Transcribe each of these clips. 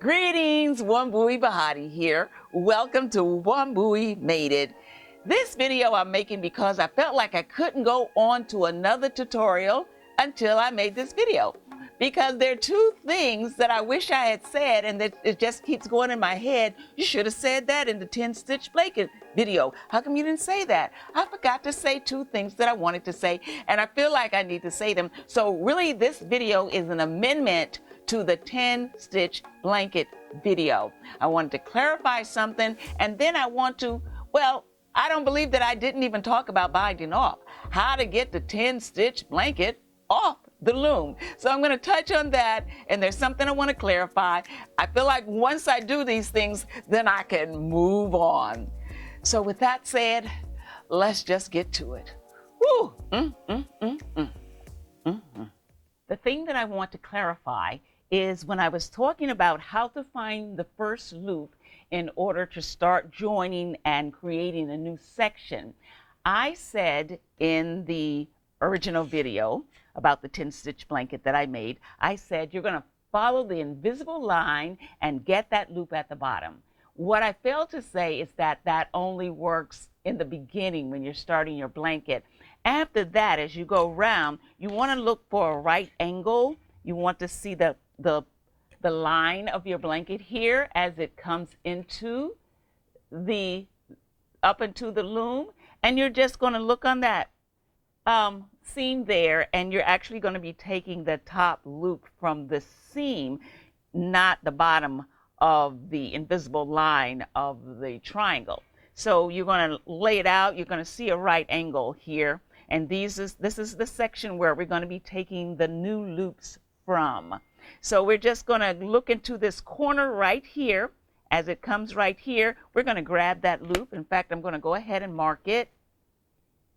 Greetings, Wambui Bahati here. Welcome to Wambui Made It. This video I'm making because I felt like I couldn't go on to another tutorial until I made this video. Because there are two things that I wish I had said and that it just keeps going in my head. You should have said that in the 10-stitch blanket video. How come you didn't say that? I forgot to say two things that I wanted to say, and I feel like I need to say them. So really this video is an amendment to the 10-stitch blanket video. I wanted to clarify something, and then I want to, I don't believe that I didn't even talk about binding off. How to get the 10-stitch blanket off the loom. So I'm going to touch on that, and there's something I want to clarify. I feel like once I do these things, then I can move on. So with that said, let's just get to it. Woo! The thing that I want to clarify is when I was talking about how to find the first loop in order to start joining and creating a new section, I said in the original video about the 10-stitch blanket that I made, I said you're going to follow the invisible line and get that loop at the bottom. What I failed to say is that that only works in the beginning when you're starting your blanket. After that, as you go around, you want to look for a right angle. You want to see the line of your blanket here as it comes into up into the loom, and you're just going to look on that seam there, and you're actually going to be taking the top loop from the seam, not the bottom of the invisible line of the triangle. So you're going to lay it out. You're going to see a right angle here, and this is the section where we're going to be taking the new loops from. So we're just going to look into this corner right here. As it comes right here, we're going to grab that loop. In fact, I'm going to go ahead and mark it.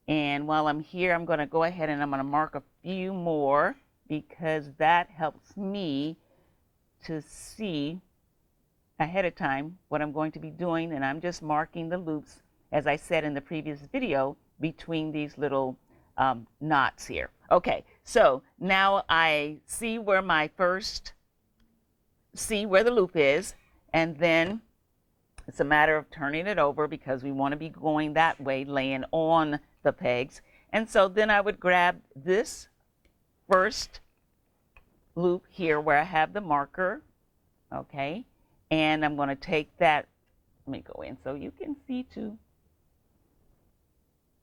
And while I'm here, I'm going to go ahead and I'm going to mark a few more because that helps me to see ahead of time what I'm going to be doing. And I'm just marking the loops, as I said in the previous video, between these little knots here. Okay, so now I see where the loop is, and then it's a matter of turning it over because we want to be going that way, laying on the pegs. And so then I would grab this first loop here where I have the marker, okay, and I'm going to take that, let me go in so you can see too.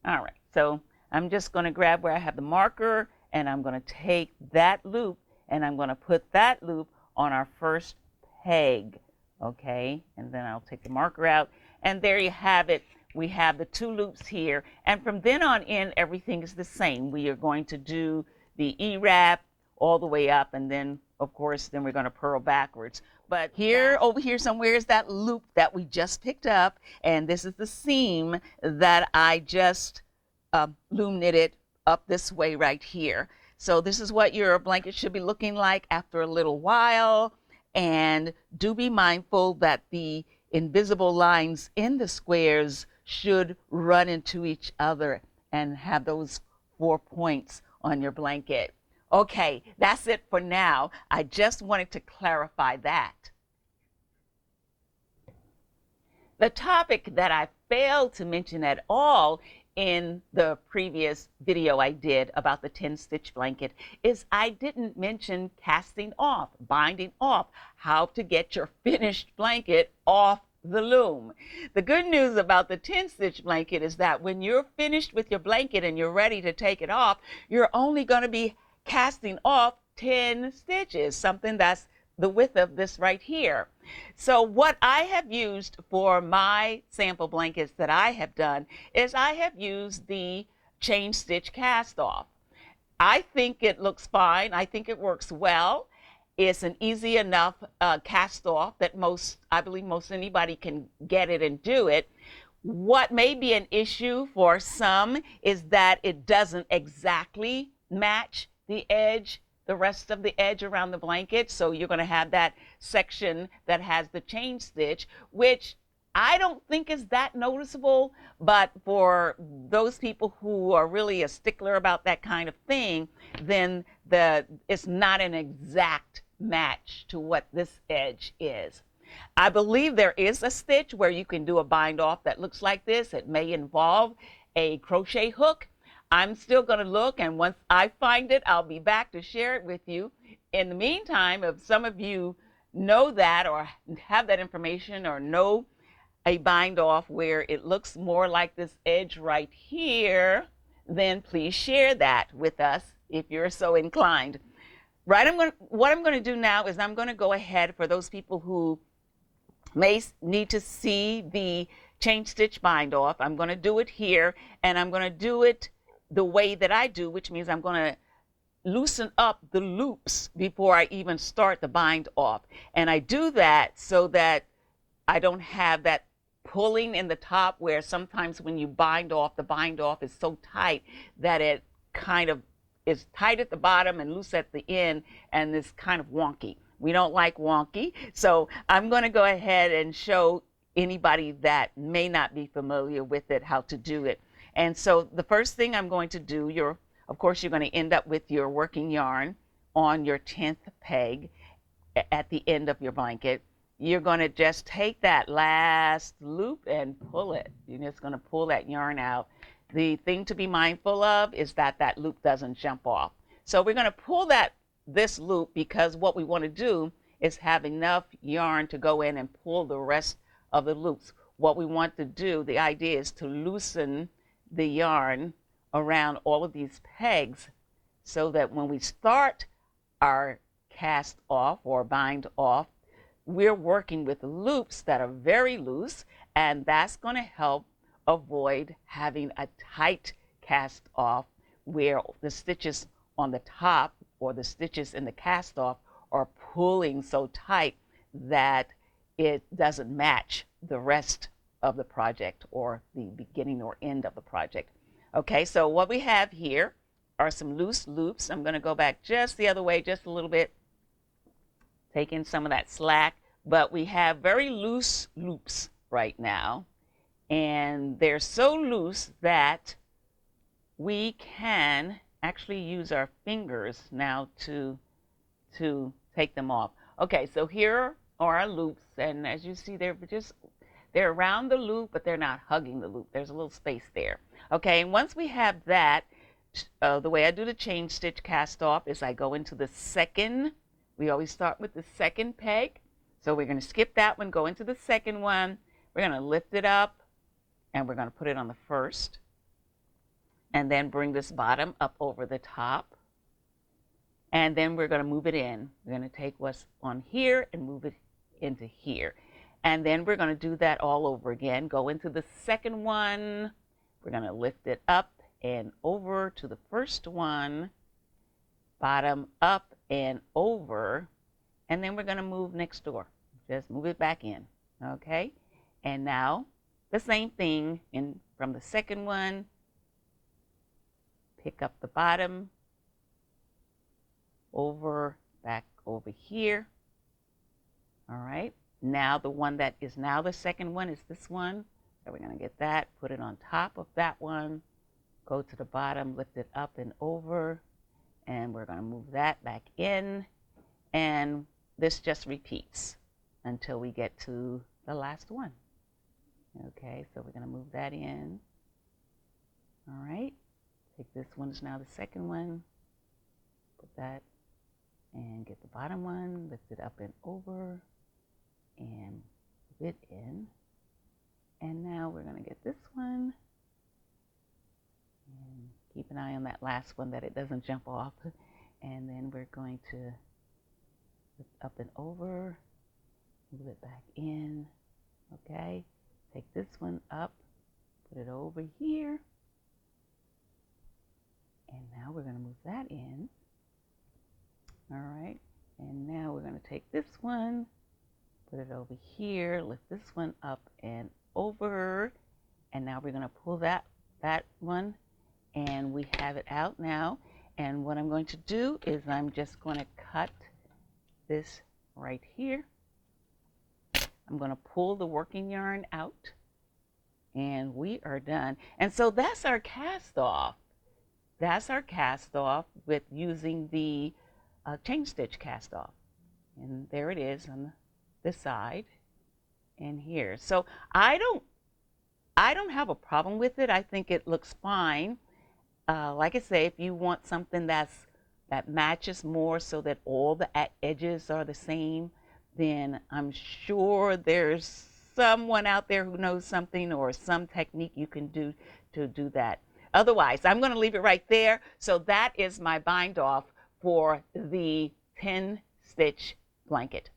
All right, so I'm just going to grab where I have the marker, and I'm going to take that loop, and I'm going to put that loop on our first peg, okay? And then I'll take the marker out, and there you have it. We have the two loops here, and from then on in, everything is the same. We are going to do the E-wrap all the way up, and then, of course, then we're going to purl backwards. But here, over here somewhere is that loop that we just picked up, and this is the seam that I just loom knitted up this way right here. So this is what your blanket should be looking like after a little while. And do be mindful that the invisible lines in the squares should run into each other and have those 4 points on your blanket. Okay, that's it for now. I just wanted to clarify that. The topic that I failed to mention at all in the previous video I did about the 10-stitch blanket is I didn't mention casting off, binding off, how to get your finished blanket off the loom. The good news about the 10-stitch blanket is that when you're finished with your blanket and you're ready to take it off, you're only going to be casting off 10 stitches, something that's the width of this right here. So what I have used for my sample blankets that I have done is I have used the chain stitch cast off. I think it looks fine. I think it works well. It's an easy enough cast off that I believe most anybody can get it and do it. What may be an issue for some is that it doesn't exactly match the edge, the rest of the edge around the blanket. So you're going to have that section that has the chain stitch, which I don't think is that noticeable, but for those people who are really a stickler about that kind of thing, then it's not an exact match to what this edge is. I believe there is a stitch where you can do a bind off that looks like this. It may involve a crochet hook. I'm still going to look, and once I find it, I'll be back to share it with you. In the meantime, if some of you know that or have that information or know a bind off where it looks more like this edge right here, then please share that with us if you're so inclined. Right, what I'm going to do now is I'm going to go ahead for those people who may need to see the chain stitch bind off. I'm going to do it here, and I'm going to do it the way that I do, which means I'm going to loosen up the loops before I even start the bind off. And I do that so that I don't have that pulling in the top where sometimes when you bind off, the bind off is so tight that it kind of is tight at the bottom and loose at the end, and it's kind of wonky. We don't like wonky, so I'm going to go ahead and show anybody that may not be familiar with it how to do it. And so the first thing I'm going to do, of course, you're going to end up with your working yarn on your 10th peg at the end of your blanket. You're going to just take that last loop and pull it. You're just going to pull that yarn out. The thing to be mindful of is that that loop doesn't jump off. So we're going to pull this loop because what we want to do is have enough yarn to go in and pull the rest of the loops. What we want to do, the idea is to loosen the yarn around all of these pegs so that when we start our cast off or bind off, we're working with loops that are very loose, and that's going to help avoid having a tight cast off where the stitches on the top or the stitches in the cast off are pulling so tight that it doesn't match the rest of the project or the beginning or end of the project. Okay, so what we have here are some loose loops. I'm going to go back just the other way just a little bit, take in some of that slack, but we have very loose loops right now, and they're so loose that we can actually use our fingers now to take them off. Okay, so here are our loops, and as you see, they're around the loop, but they're not hugging the loop. There's a little space there. Okay, and once we have that, the way I do the chain stitch cast off is I go into the second. We always start with the second peg. So we're going to skip that one, go into the second one. We're going to lift it up, and we're going to put it on the first. And then bring this bottom up over the top. And then we're going to move it in. We're going to take what's on here and move it into here. And then we're going to do that all over again. Go into the second one. We're going to lift it up and over to the first one. Bottom up and over. And then we're going to move next door. Just move it back in. Okay? And now the same thing from the second one. Pick up the bottom. Over, back over here. All right. Now the one that is now the second one is this one. So we're going to get that, put it on top of that one, go to the bottom, lift it up and over, and we're going to move that back in. And this just repeats until we get to the last one. Okay, so we're going to move that in. All right. Take this one is now the second one. Put that and get the bottom one, lift it up and over, and move it in. And now we're going to get this one. And keep an eye on that last one that it doesn't jump off. And then we're going to lift up and over, move it back in. Okay, take this one up, put it over here. And now we're going to move that in. All right, and now we're going to take this one, put it over here, lift this one up and over, and now we're going to pull that one, and we have it out now. And what I'm going to do is I'm just going to cut this right here. I'm going to pull the working yarn out, and we are done. And so that's our cast off. That's our cast off with using the chain stitch cast off. And there it is on this side and here. So I don't I don't have a problem with it. I think it looks fine. Like I say, if you want something that matches more so that all the edges are the same, then I'm sure there's someone out there who knows something or some technique you can do to do that. Otherwise, I'm going to leave it right there. So that is my bind off for the 10 stitch blanket.